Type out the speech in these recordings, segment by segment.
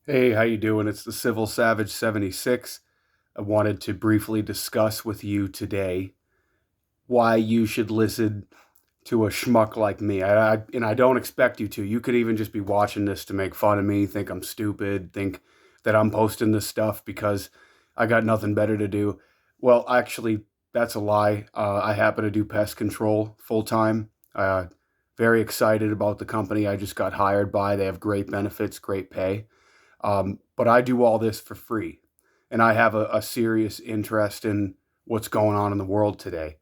Hey, how you doing? It's the Civil Savage 76. I wanted to briefly discuss with you today why you should listen to a schmuck like me. And I don't expect you to. You could even just be watching this to make fun of me, think I'm stupid, think that I'm posting this stuff because I got nothing better to do. Well, actually, that's a lie. I happen to do pest control full time. Very excited about the company I just got hired by. They have great benefits, great pay. But I do all this for free. And I have a serious interest in what's going on in the world today.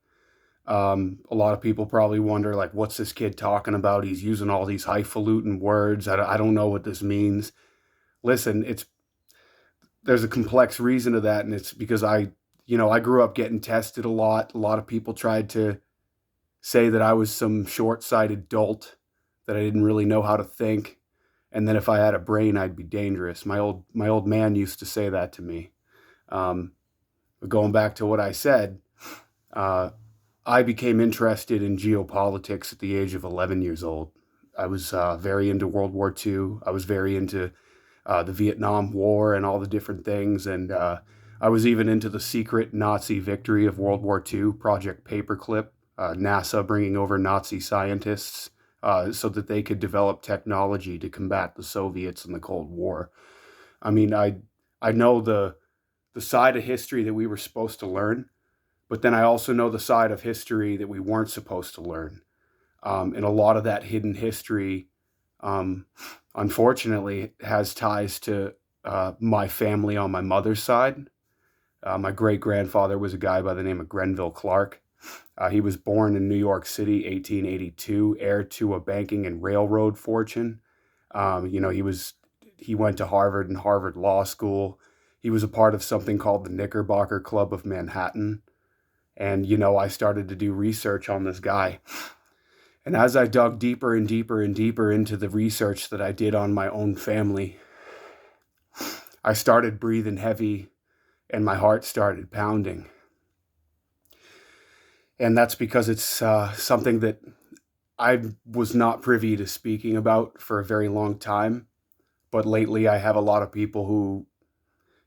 A lot of people probably wonder, like, what's this kid talking about? He's using all these highfalutin words. I don't know what this means. Listen, there's a complex reason to that, and it's because I grew up getting tested a lot. A lot of people tried to say that I was some short-sighted dolt, that I didn't really know how to think, and then if I had a brain, I'd be dangerous. My old man used to say that to me. Um, but going back to what I said, uh, I became interested in geopolitics at the age of 11 years old. I was very into World War II. I was very into the Vietnam War and all the different things, and I was even into the secret Nazi victory of World War II, Project Paperclip, NASA bringing over Nazi scientists so that they could develop technology to combat the Soviets in the Cold War. I mean, I know the side of history that we were supposed to learn, but then I also know the side of history that we weren't supposed to learn. And a lot of that hidden history, um, unfortunately, has ties to my family on my mother's side. My great grandfather was a guy by the name of Grenville Clark. He was born in New York City, 1882, heir to a banking and railroad fortune. He went to Harvard and Harvard Law School. He was a part of something called the Knickerbocker Club of Manhattan. And I started to do research on this guy. And as I dug deeper and deeper and deeper into the research that I did on my own family, I started breathing heavy and my heart started pounding. And that's because it's something that I was not privy to speaking about for a very long time. But lately, I have a lot of people who,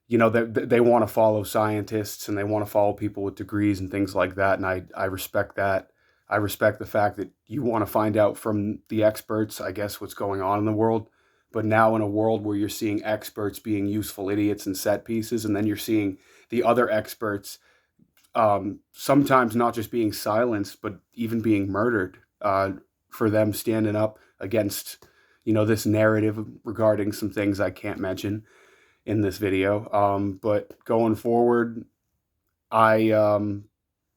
they want to follow scientists and they want to follow people with degrees and things like that. And I respect that. I respect the fact that you want to find out from the experts, I guess, what's going on in the world. But now, in a world where you're seeing experts being useful idiots and set pieces, and then you're seeing the other experts sometimes not just being silenced, but even being murdered for them standing up against, this narrative regarding some things I can't mention in this video. But going forward, I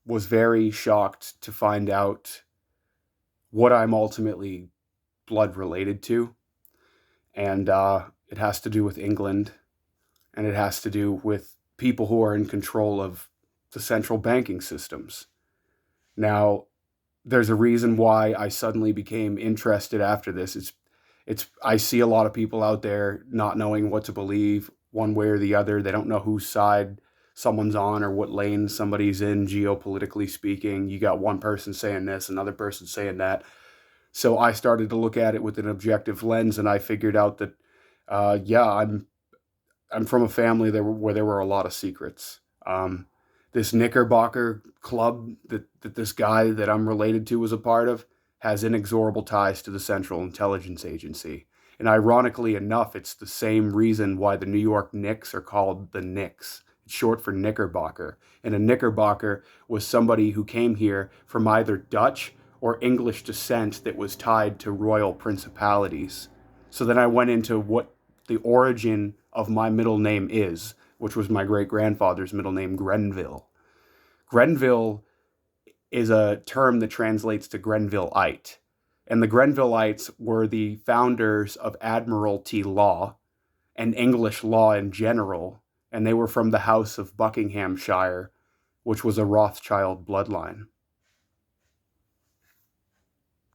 was very shocked to find out what I'm ultimately blood related to. And it has to do with England, and it has to do with people who are in control of the central banking systems. Now, there's a reason why I suddenly became interested after this. It's I see a lot of people out there not knowing what to believe one way or the other. They don't know whose side someone's on or what lane somebody's in, geopolitically speaking. You got one person saying this, another person saying that. So I started to look at it with an objective lens, and I figured out that, yeah, I'm from a family where there were a lot of secrets. This Knickerbocker club that this guy that I'm related to was a part of has inexorable ties to the Central Intelligence Agency. And ironically enough, it's the same reason why the New York Knicks are called the Knicks. It's short for Knickerbocker. And a Knickerbocker was somebody who came here from either Dutch or English descent that was tied to royal principalities. So then I went into what the origin of my middle name is, which was my great grandfather's middle name, Grenville. Grenville is a term that translates to Grenvilleite. And the Grenvilleites were the founders of Admiralty law and English law in general. And they were from the House of Buckinghamshire, which was a Rothschild bloodline.